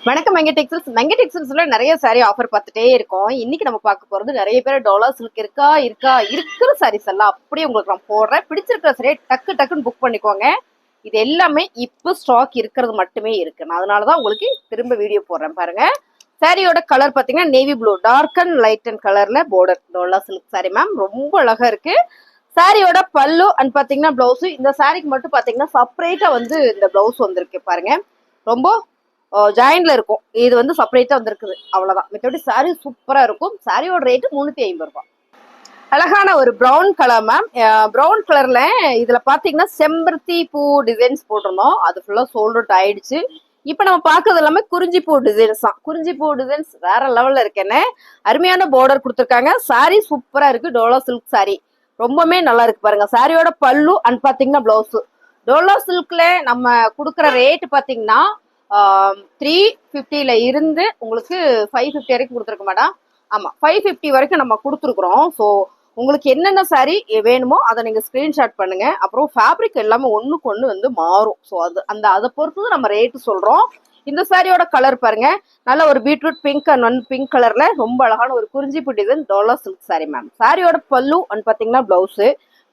வணக்கம் மெங்க டெக்ஸ்டைல்ஸ்ல நிறைய sorry offer பார்த்துட்டே இருக்கோம். இன்னைக்கு நம்ம பார்க்க போறது நிறைய பேர் டாலர் சில்க் இருக்கிற சாரீஸ் எல்லாம் அப்படியே உங்களுக்கு நான் போடுறேன். பிடிச்சிருக்கிற சாரியை டக்கு டக்குன்னு புக் பண்ணிக்கோங்க. இது எல்லாமே இப்போ ஸ்டாக் இருக்கிறது மட்டுமே இருக்கு. நான் அதனாலதான் உங்களுக்கு திரும்ப வீடியோ போடுறேன் பாருங்க. சாரியோட கலர் பாத்தீங்கன்னா navy blue dark and light and கலர்ல பார்டர் டாலர் சில்க் சாரி மேம், ரொம்ப அழகா இருக்கு. சாரியோட பல்லு அண்ட் பாத்தீங்கன்னா பிளவுஸ். இந்த சாரிக்கு மட்டும் பாத்தீங்கன்னா செப்பரேட்டா வந்து இந்த பிளவுஸ் வந்திருக்கு பாருங்க. ரொம்ப ஜாயின்ல இருக்கும். இது வந்து செப்பரேட்டா வந்திருக்குது, அவ்வளவுதான். மத்தபடி சாரி சூப்பரா இருக்கும். சாரியோட ரேட்டு 350 ரூபாய். அழகான ஒரு ப்ரௌன் கலர் மேம். ப்ரௌன் கலர்ல இதுல பாத்தீங்கன்னா செம்பருத்தி பூ டிசைன்ஸ் போட்டிருந்தோம். அது ஃபுல்லா சோல்ட் அவுட் ஆயிடுச்சு. இப்ப நம்ம பாக்குறது எல்லாமே குறிஞ்சி பூ டிசைன்ஸ் தான். குறிஞ்சி பூ டிசைன்ஸ் வேற லெவல்ல இருக்கேன்னு அருமையான பார்டர் கொடுத்துருக்காங்க. சாரி சூப்பரா இருக்கு. டோலா சில்க் சாரி ரொம்பவே நல்லா இருக்கு பாருங்க. சாரியோட பல்லு அண்ட் பாத்தீங்கன்னா பிளவுஸ். டோலா சில்க்ல நம்ம கொடுக்குற ரேட் பாத்தீங்கன்னா 350 இருந்து உங்களுக்கு 550 வரைக்கும் கொடுத்துருக்க மேடம். ஆமா, 550 வரைக்கும் நம்ம கொடுத்துருக்குறோம். ஸோ உங்களுக்கு என்னென்ன சாரி வேணுமோ அதை நீங்க ஸ்கிரீன்ஷாட் பண்ணுங்க. அப்புறம் ஃபேப்ரிக் எல்லாமே ஒண்ணுக்கு ஒண்ணு வந்து மாறும். ஸோ அதை பொறுத்து நம்ம ரேட்டு சொல்றோம். இந்த சாரியோட கலர் பாருங்க, நல்ல ஒரு பீட்ரூட் பிங்க் அண்ட் பிங்க் கலர்ல ரொம்ப அழகான ஒரு குறிஞ்சிப்பு டிசைன் டாலர் சில்க் சாரி மேம். சாரியோட பல்லு அண்ட் பாத்தீங்கன்னா பிளவுஸ்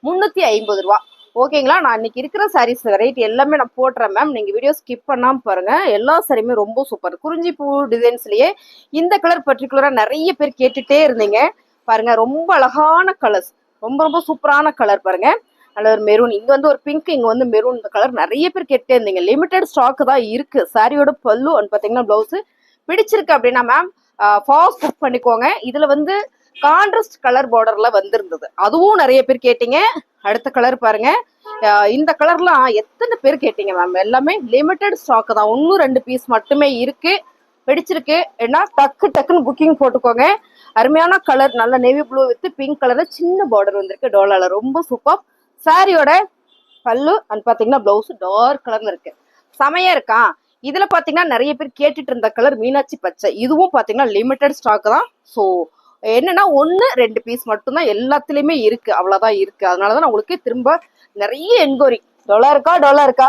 350 ரூபா. ஓகேங்களா. நான் இன்னைக்கு இருக்கிற சாரீஸ் ரேட் எல்லாமே நான் போடுறேன் மேம். நீங்க வீடியோ ஸ்கிப் பண்ணாம பாருங்க. எல்லா சாரியுமே ரொம்ப சூப்பர். குறிஞ்சி பூ டிசைன்ஸ்லயே இந்த கலர் பர்டிகுலரா நிறைய பேர் கேட்டுட்டே இருந்தீங்க பாருங்க. ரொம்ப அழகான கலர்ஸ், ரொம்ப ரொம்ப சூப்பரான கலர் பாருங்க. நல்ல ஒரு மெரூன், இங்க வந்து ஒரு பிங்க், இங்க வந்து மெரூன். இந்த கலர் நிறைய பேர் கேட்டே இருந்தீங்க. லிமிடெட் ஸ்டாக் தான் இருக்கு. சாரியோட பல்லு அண்ட் பாத்தீங்கன்னா பிளவுஸ். பிடிச்சிருக்கு அப்படின்னா மேம் ஃபாஸ்ட் புக் பண்ணிக்கோங்க. இதுல வந்து கான்ட்ராஸ்ட் கலர் பார்டர்ல வந்திருந்தது, அதுவும் நிறைய பேர் கேட்டீங்க. அடுத்த கலர் பாருங்க. இந்த கலர்லாம் எத்தனை பேர் கேட்டீங்க மேம். எல்லாமே லிமிடெட் ஸ்டாக் தான். 1-2 பீஸ் மட்டுமே இருக்கு. பிடிச்சிருக்கு ஏன்னா டக்குன்னு புக்கிங் போட்டுக்கோங்க. அருமையான கலர், நல்ல நேவி ப்ளூ வித் பிங்க் கலர்ல சின்ன பார்டர் வந்திருக்கு டோலால, ரொம்ப சூப்பர். சாரியோட பல்லு அண்ட் பாத்தீங்கன்னா பிளவுஸ் டார்க் கலர்ல இருக்கு, செமையா இருக்கா. இதுல பாத்தீங்கன்னா நிறைய பேர் கேட்டுட்டு இருந்த கலர் மீனாட்சி பச்சை. இதுவும் பாத்தீங்கன்னா லிமிடெட் ஸ்டாக் தான். ஸோ என்னன்னா 1-2 பீஸ் மட்டும்தான் எல்லாத்துலயுமே இருக்கு, அவ்வளவுதான் இருக்கு. அதனாலதான் நான் உங்களுக்கு திரும்ப நிறைய என்கொயரி டொலா இருக்கா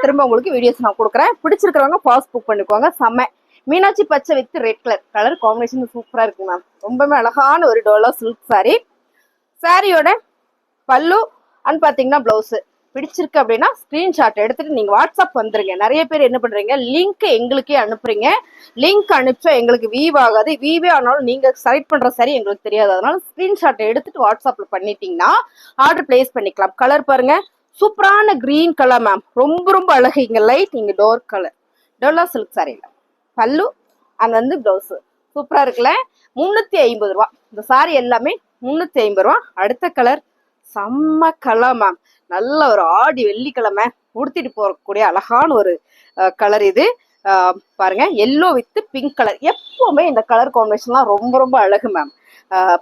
திரும்ப உங்களுக்கு வீடியோஸ் நான் கொடுக்குறேன். பிடிச்சிருக்கிறவங்க ஃபாஸ்ட் புக் பண்ணிக்கோங்க. செம்ம மீனாட்சி பச்சை வித் ரெட் கலர் காம்பினேஷன் சூப்பரா இருக்கு மேம். ரொம்பவே அழகான ஒரு டோலா சில்க் சாரி. சாரியோட பல்லு அண்ட் பாத்தீங்கன்னா பிளவுஸ். பிடிச்சிருக்கு அப்படின்னா ஸ்கிரீன்ஷாட் எடுத்துட்டு நீங்க வாட்ஸ்அப் வந்துருங்க. நிறைய பேர் என்ன பண்றீங்க, லிங்க் எங்களுக்கே அனுப்புறீங்க. லிங்க் அனுப்பிச்சா எங்களுக்கு வீவ் ஆகாது. வீவே ஆனாலும் நீங்க செலக்ட் பண்ற சரி எங்களுக்கு தெரியாது. அதனால ஸ்கிரீன்ஷாட் எடுத்துட்டு வாட்ஸ்அப்ல பண்ணிட்டீங்கன்னா ஆர்டர் பிளேஸ் பண்ணிக்கலாம். கலர் பாருங்க, சூப்பரான கிரீன் கலர் மேம். ரொம்ப ரொம்ப அழகு. இங்க லைட், இங்க டார்க் கலர். டோலா சில்க் சாரியில பல்லு அங்க வந்து பிளவுஸ் சூப்பரா இருக்குல்ல. 350 ரூபா. இந்த சாரி எல்லாமே 350 ரூபா. அடுத்த கலர் செம்ம கலர் மேம். நல்ல ஒரு ஆடி வெள்ளிக்கிழமை உடுத்திட்டு போறக்கூடிய அழகான ஒரு கலர் இது. பாருங்க, எல்லோ வித் பிங்க் கலர். எப்பவுமே இந்த கலர் காம்பினேஷன்லாம் ரொம்ப ரொம்ப அழகு மேம்.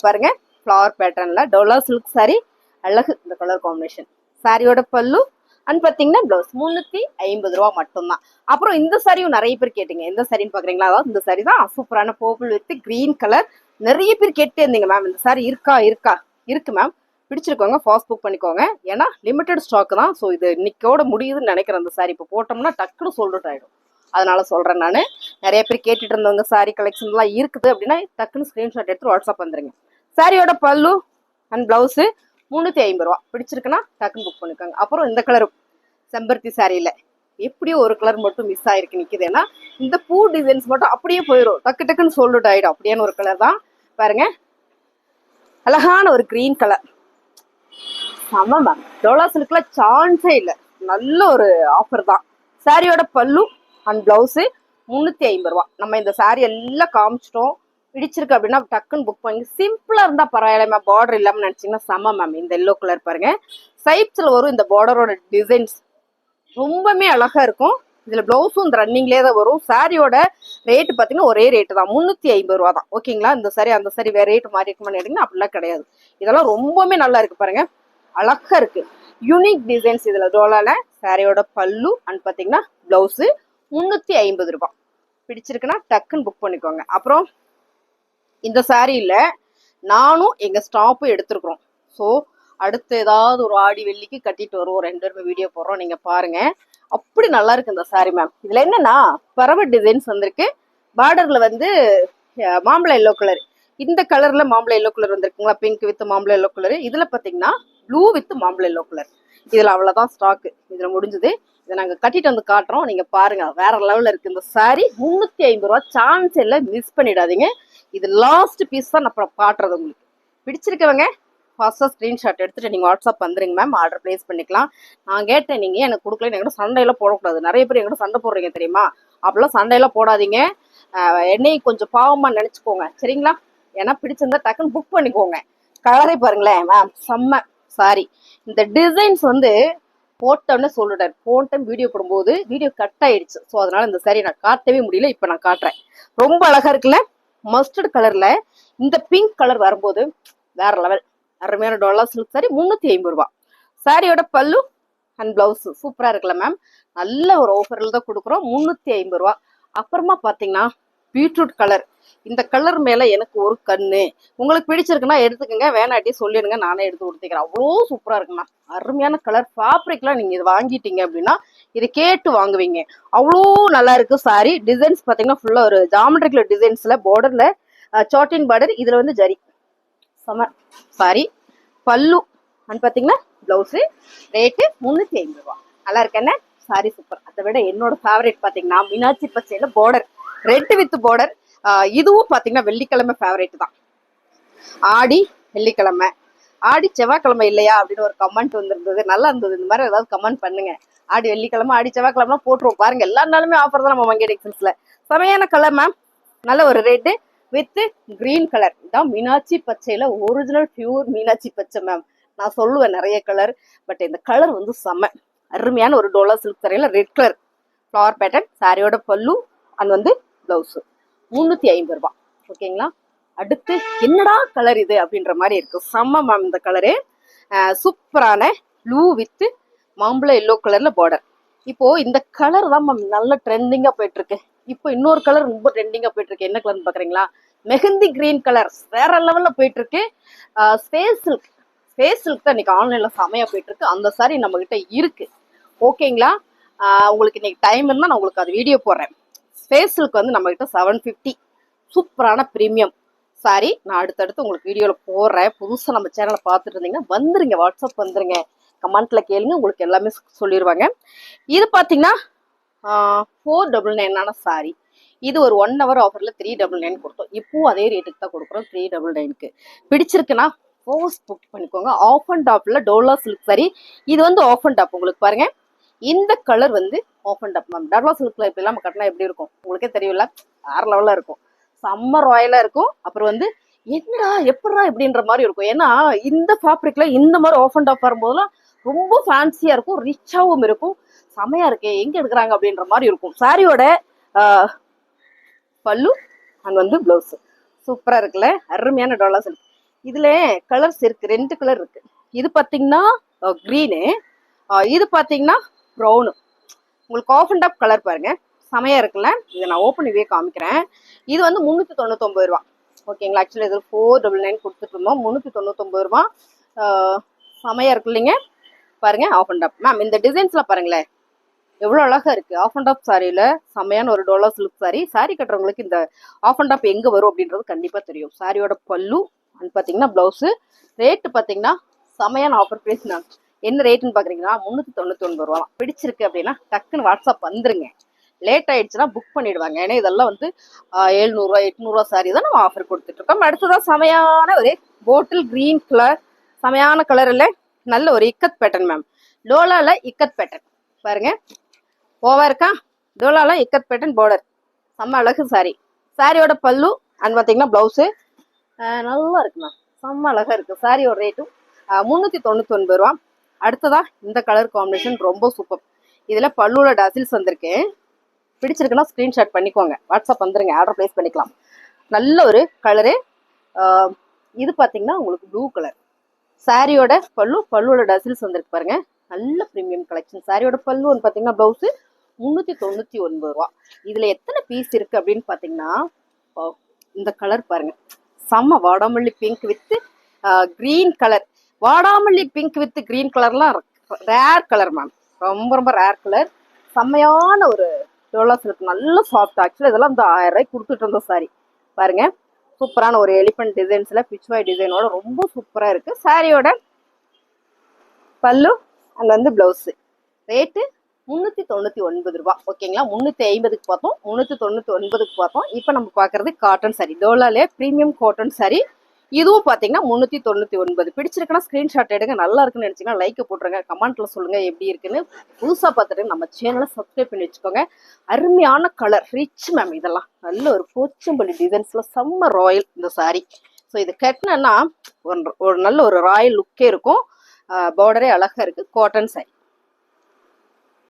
பாருங்க, ஃபிளவர் பேட்டர்ன்ல டோலா சில்க் சாரி அழகு இந்த கலர் காம்பினேஷன். சாரியோட பல்லு அண்ட் பாத்தீங்கன்னா பிளவுஸ் 350 ரூபா மட்டும்தான். அப்புறம் இந்த சாரியும் நிறைய பேர் கேட்டீங்க. எந்த சாரின்னு பாக்குறீங்களா? அதாவது இந்த சாரி தான், சூப்பரான பர்பிள் வித் கிரீன் கலர். நிறைய பேர் கேட்டே இருந்தீங்க மேம். இந்த சாரி இருக்கா இருக்கு மேம். பிடிச்சிருக்கோங்க ஃபாஸ்ட் புக் பண்ணிக்கோங்க. ஏன்னா லிமிடெட் ஸ்டாக் தான். ஸோ இது இன்னைக்கோட முடியுதுன்னு நினைக்கிறேன். அந்த சாரி இப்போ போட்டோம்னா டக்குன்னு சோல்ட் அவுட் ஆயிடும். அதனால சொல்றேன் நான். நிறைய பேர் கேட்டுட்டு இருந்தவங்க சாரி கலெக்ஷன் எல்லாம் இருக்குது அப்படின்னா டக்குன்னு ஸ்கிரீன்ஷாட் எடுத்து வாட்ஸ்அப் வந்துருங்க. சாரியோட பல்லு அண்ட் பிளவுஸ் 350 ரூபா. பிடிச்சிருக்குன்னா டக்குன்னு புக் பண்ணிக்கோங்க. அப்புறம் இந்த கலர் செம்பருத்தி சாரியில எப்படியோ ஒரு கலர் மட்டும் மிஸ் ஆயிருக்கு நிக்குது. ஏன்னா இந்த பூ டிசைன்ஸ் மட்டும் அப்படியே போயிடும், டக்குன்னு சோல்ட் அவுட் ஆயிடும். அப்படியான ஒரு கலர் தான் பாருங்க. அழகான ஒரு கிரீன் கலர். ஆமா மேம், டோலா சில்க்ல சான்ஸே இல்ல. நல்ல ஒரு ஆஃபர் தான். சாரியோட பல்லு அண்ட் பிளவுஸ் 350 ரூபா. நம்ம இந்த சாரி எல்லாம் காமிச்சிட்டோம். பிடிச்சிருக்கு அப்படின்னா டக்குன்னு புக் பண்ணி. சிம்பிளா இருந்தா பரவாயில்ல மேம், பார்டர் இல்லாம நினைச்சீங்கன்னா செம மேம். இந்த எல்லோ கலர் பாருங்க, சைட்ஸ்ல வரும் இந்த பார்டரோட டிசைன்ஸ் ரொம்பவே அழகா இருக்கும். இதுல பிளவுஸும் இந்த ரன்னிங்லேயே தான் வரும். சாரியோட ரேட்டு பாத்தீங்கன்னா ஒரே ரேட்டு தான், 350 ரூபா தான். ஓகேங்களா. இந்த சாரி அந்த சாரி வேற ரேட்டு மாறி இருக்குமான்னு கேட்டீங்கன்னா அப்படிலாம் கிடையாது. இதெல்லாம் ரொம்பவே நல்லா இருக்கு பாருங்க, அழகா இருக்கு. யூனிக் டிசைன்ஸ் இதுல டோலால. சாரியோட பல்லு அண்ட் பாத்தீங்கன்னா பிளவுஸ் 350 ரூபாய். பிடிச்சிருக்குன்னா டக்குன்னு புக் பண்ணிக்கோங்க. அப்புறம் இந்த சாரியில நானும் எங்க ஸ்டாஃபும் எடுத்திருக்கிறோம். ஸோ அடுத்து ஏதாவது ஒரு ஆடி வெள்ளிக்கு கட்டிட்டு வருவோம். 2 பேருமே வீடியோ போடுறோம், நீங்க பாருங்க. அப்படி நல்லா இருக்கு இந்த சாரி மேம். இதுல என்னன்னா பறவை டிசைன்ஸ் வந்திருக்கு. பார்டர்ல வந்து மாம்பழ எல்லோ கலர், இந்த கலர்ல மாம்பழ எல்லோ கலர் வந்திருக்குங்களா, பிங்க் வித் மாம்பழ எல்லோ கலர். இதுல பாத்தீங்கன்னா ப்ளூ வித் மாம்பழ எல்லோ கலர். இதுல அவ்வளவுதான் ஸ்டாக், இதுல முடிஞ்சது. இதை நாங்க கட்டிட்டு வந்து காட்டுறோம், நீங்க பாருங்க வேற லெவல்ல இருக்கு இந்த சாரி. 350 ரூபா, சான்ஸ் இல்லை, மிஸ் பண்ணிடாதீங்க. இது லாஸ்ட் பீஸ் தான் நான் காட்டுறது. உங்களுக்கு பிடிச்சிருக்கவங்க ஃபாஸ்ட்டாக ஸ்க்ரீன்ஷாட் எடுத்துட்டு நீங்கள் வாட்ஸ்அப் வந்துருங்க மேம், ஆர்டர் பிளேஸ் பண்ணிக்கலாம். நான் கேட்டேன், நீங்கள் எனக்கு கொடுக்கல, என்கிட்ட சண்டையெல்லாம் போடக்கூடாது. நிறைய பேர் என்கிட்ட சண்டை போடுறீங்க தெரியுமா, அப்பெல்லாம் சண்டையெல்லாம் போடாதீங்க. என்னையும் கொஞ்சம் பாவமாக நினச்சிக்கோங்க சரிங்களா. ஏன்னா பிடிச்சிருந்தா டக்குன்னு புக் பண்ணிக்கோங்க. கலரை பாருங்களேன் மேம், செம்ம சாரி. இந்த டிசைன்ஸ் வந்து போட்டோன்னு சொல்லிட்டேன், போன டைம் வீடியோ போடும்போது வீடியோ கட் ஆயிடுச்சு. ஸோ அதனால இந்த சாரி நான் காட்டவே முடியல. இப்போ நான் காட்டுறேன். ரொம்ப அழகா இருக்குல்ல, மஸ்டர்ட் கலர்ல இந்த பிங்க் கலர் வரும்போது வேற லெவல். அருமையான டோலா சில்க் சாரி, 350 ரூபா. சாரியோட பல்லு அண்ட் பிளவுஸ் சூப்பரா இருக்குல்ல மேம். நல்ல ஒரு ஆஃபர்ல தான் கொடுக்குறோம், 350 ரூபா. அப்புறமா பாத்தீங்கன்னா பீட்ரூட் கலர், இந்த கலர் மேல எனக்கு ஒரு கண்ணு. உங்களுக்கு பிடிச்சிருக்குன்னா எடுத்துக்கோங்க, வேணாட்டி சொல்லிடுங்க, நானே எடுத்து கொடுத்துக்கிறேன். அவ்வளோ சூப்பரா இருக்குண்ணா, அருமையான கலர். ஃபேப்ரிக்லாம் நீங்க இது வாங்கிட்டீங்க அப்படின்னா இது கேட்டு வாங்குவீங்க, அவ்வளோ நல்லா இருக்கு சாரி. டிசைன்ஸ் பாத்தீங்கன்னா ஃபுல்லா ஒரு ஜாமெட்ரிக்கல் டிசைன்ஸ்ல, பார்டர்ல சாட்டின் பார்டர், இதுல வந்து ஜரி சம சாரி. பல்லு அண்ட் பாத்தீங்கன்னா பிளவுஸ். ரேட்டு 350 ரூபா. நல்லா இருக்கேன்னு சாரி, சூப்பர். அதை விட என்னோட ஃபேவரட் பாத்தீங்கன்னா மீனாட்சி பச்சையில பார்டர், ரெட் வித் பார்டர். இதுவும் பாத்தீங்கன்னா வெள்ளிக்கிழமை ஃபேவரட் தான். ஆடி வெள்ளிக்கிழமை, ஆடி செவ்வாய்க்கிழமை இல்லையா அப்படின்னு ஒரு கமெண்ட் வந்திருந்தது, நல்லா இருந்தது. இந்த மாதிரி ஏதாவது கமெண்ட் பண்ணுங்க. ஆடி வெள்ளிக்கிழமை, ஆடி செவ்வாய்க்கிழமை போட்டுருவோம் பாருங்க. எல்லா நாளுமே ஆஃபர் தான் நம்ம மங்கை டெக்ஸ்டைல்ஸ்ல. செமையான கலர் மேம், நல்ல ஒரு ரேட்டு வித் கிரீன் கலர். இதான் மீனாட்சி பச்சையில ஒரிஜினல் பியூர் மீனாட்சி பச்சை மேம். நான் சொல்லுவேன் நிறைய கலர், பட் இந்த கலர் வந்து செம்ம அருமையான ஒரு டோலா சில்க் சாரியில ரெட் கலர் ஃப்ளவர் பேட்டர்ன். சாரியோட பல்லு அண்ட் வந்து பிளவுஸ் 350 ரூபாய். ஓகேங்களா. அடுத்து என்னடா கலர் இது அப்படின்ற மாதிரி இருக்கு, செம்ம மேம் இந்த கலரு. சூப்பரான ப்ளூ வித் மாம்பழ எல்லோ கலர்ல பார்டர். இப்போ இந்த கலர் தான் மேம் நல்ல ட்ரெண்டிங்கா போயிட்டு இருக்கு. இப்போ இன்னொரு கலர் ரொம்ப ட்ரெண்டிங்கா போயிட்டு இருக்கு. என்ன கலர்னு பாக்குறீங்களா, மெஹந்தி கிரீன் கலர் வேற லெவல்ல போயிட்டு இருக்கு. ஸ்பேஸ் சில்க், ஸ்பேஸ் சில்க் தான் இன்னைக்கு ஆன்லைன்ல செமையா போயிட்டு இருக்கு. அந்த சாரி நம்ம கிட்ட இருக்கு. ஓகேங்களா. உங்களுக்கு இன்னைக்கு டைம் இருந்தா நான் உங்களுக்கு அது வீடியோ போடுறேன். ஸ்பேஸ் சில்க் வந்து நம்ம கிட்ட 750, சூப்பரான பிரீமியம் சாரி. நான் அடுத்தடுத்து உங்களுக்கு வீடியோவில் போடுறேன். புதுசாக நம்ம சேனலை பார்த்துட்டு இருந்தீங்கன்னா வந்துருங்க, வாட்ஸ்அப் வந்துருங்க, கமெண்ட்ல கேளுங்க, உங்களுக்கு எல்லாமே சொல்லிடுவாங்க. இது பார்த்தீங்கன்னா 499 சாரி. இது ஒரு 1 hour ஆஃபர்ல 399 கொடுத்தோம். இப்பவும் அதே ரேட்டுக்கு தான் கொடுக்குறோம், 399க்கு. பிடிச்சிருக்குன்னா போஸ்ட் புக் பண்ணிக்கோங்க. ஆஃப் அண்ட் டாப்ல டோலா சில்க் சாரி. இது வந்து ஆஃப் அண்ட் டாப். உங்களுக்கு பாருங்க, இந்த கலர் வந்து off and top ma'am. Dola சில்க்ல இப்படி எல்லாம் கட்டினா எப்படி இருக்கும் உங்களுக்கே தெரியல, வேற லெவல்ல இருக்கும், செம்ம ராயலா இருக்கும். அப்புறம் வந்து என்னடா எப்படா இப்படின்ற மாதிரி இருக்கும். ஏன்னா இந்த ஃபேப்ரிக்ல இந்த மாதிரி ஆஃப் அண்ட் ஆஃப் வரும்போதெல்லாம் ரொம்ப ஃபேன்சியா இருக்கும், ரிச்சாவும் இருக்கும். செமையா இருக்கு, எங்க எடுக்கிறாங்க அப்படின்ற மாதிரி இருக்கும். சாரியோட பல்லு அண்ட் வந்து பிளவுஸ் சூப்பரா இருக்குல்ல, அருமையான டோலா சில்க். இதுல கலர்ஸ் இருக்கு, 2 கலர் இருக்கு. இது பாத்தீங்கன்னா கிரீனு, இது பாத்தீங்கன்னா ப்ரௌனு. உங்களுக்கு ஆஃப் அண்ட் ஆஃப் கலர் பாருங்க, செமையா இருக்குல்ல. இதை நான் ஓப்பன் இவே காமிக்கிறேன். இது வந்து 399 ரூபா. ஓகேங்களா. ஆக்சுவலி இது 499 கொடுத்துட்டு இருந்தோம், 399 ரூபா. செமையா இருக்கு இல்லைங்க. பாருங்க ஆஃப் அண்ட் ஆஃப் மேம். இந்த டிசைன்ஸ்ல பாருங்களேன் எவ்வளவு அழகா இருக்கு. ஆஃப் அண்ட் ஆஃப் சாரியில செமையான ஒரு டோலா சில்க் சாரி. சாரி கட்டுறவங்களுக்கு இந்த ஆஃப் அண்ட் ஆஃப் எங்க வரும் அப்படின்றது கண்டிப்பா தெரியும். சாரியோட பல்லு அண்ட் பாத்தீங்கன்னா பிளவுஸ். ரேட்டு பாத்தீங்கன்னா செமையான ஆஃபர் பிரைஸ் மேம். என்ன ரேட்டுன்னு பாக்குறீங்கன்னா 399 ரூபா. பிடிச்சிருக்கு அப்படின்னா டக்குன்னு வாட்ஸ்அப் வந்துருங்க. லேட் ஆயிடுச்சுன்னா புக் பண்ணிடுவாங்க. ஏன்னா இதெல்லாம் வந்து 700 ரூபா 800 ரூபா சாரி தான் நம்ம ஆஃபர் கொடுத்துட்டு இருக்கோம். அடுத்ததான் செமையான ஒரு போட்டில் கிரீன் கலர், செமையான கலர்ல நல்ல ஒரு இக்கத் பேட்டர்ன் மேம். டோலால இக்கத் பேட்டர்ன் பாருங்க, ஓவா இருக்கா. டோலால இக்கத் பேட்டர்ன் பார்டர், செம்ம அழகு சாரி. சாரியோட பல்லு அண்ட் பாத்தீங்கன்னா பிளவுஸ் நல்லா இருக்கு மேம், செம்ம அழகா இருக்கு. சாரியோட ரேட்டும் 399 ரூபா. அடுத்ததா இந்த கலர் காம்பினேஷன் ரொம்ப சூப்பர். இதுல பல்லுல டசில்ஸ் வந்திருக்கு. பிடிச்சிருக்குன்னா ஸ்கிரீன்ஷாட் பண்ணிக்கோங்க, வாட்ஸ்அப் வந்துருங்க, ஆர்டர் பிளேஸ் பண்ணிக்கலாம். நல்ல ஒரு கலரு. இது பாத்தீங்கன்னா உங்களுக்கு ப்ளூ கலர். சாரியோட பல்லு, பல்லுவோட டசில்ஸ் வந்திருக்கு பாருங்க, நல்ல பிரீமியம் கலெக்ஷன். சாரியோட பல்லு வந்து பாத்தீங்கன்னா பிளவுஸ் 399 ரூபா. இதுல எத்தனை பீஸ் இருக்கு அப்படின்னு பாத்தீங்கன்னா இந்த கலர் பாருங்க, செம்ம வாடாமல்லி பிங்க் வித் கிரீன் கலர். வாடாமல்லி பிங்க் வித் கிரீன் கலர்லாம் ரேர் கலர் மேம், ரொம்ப ரொம்ப ரேர் கலர். செம்மையான ஒரு டோலா சில்க், நல்ல சாஃப்ட். ஆக்சுவலி இதெல்லாம் வந்து 1000 ரூபாய்க்கு கொடுத்துட்டு இருந்தோம் சாரி. பாருங்க, சூப்பரான ஒரு எலிபென்ட் டிசைன்ஸ்ல பிச்வாய் டிசைனோட ரொம்ப சூப்பரா இருக்கு. சாரியோட பல்லு அங்க வந்து பிளவுஸ். ரேட்டு 399 ரூபாய். ஓகேங்களா, 350க்கு பார்த்தோம், 399க்கு பார்த்தோம். இப்போ நம்ம பார்க்கறது காட்டன் சாரி, டோலாலே ப்ரீமியம் காட்டன் சாரி. இதுவும் பார்த்தீங்கன்னா 399. பிடிச்சிருக்குன்னா ஸ்க்ரீன்ஷாட் எடுங்க. நல்லா இருக்குன்னு நினச்சிங்கன்னா லைக்கை போட்டுருங்க, கமெண்ட்ல சொல்லுங்க எப்படி இருக்குன்னு. புதுசாக பார்த்துட்டு நம்ம சேனலை சப்ஸ்கிரைப் பண்ணி வச்சுக்கோங்க. அருமையான கலர் ரிச் மேம். இதெல்லாம் நல்ல ஒரு போச்சம்பள்ளி டிசைன்ஸ்ல செம்ம ராயல் இந்த சாரி. ஸோ இது கட்டினா ஒரு நல்ல ஒரு ராயல் லுக்கே இருக்கும். பார்டரே அழகா இருக்கு. Cotton sorry.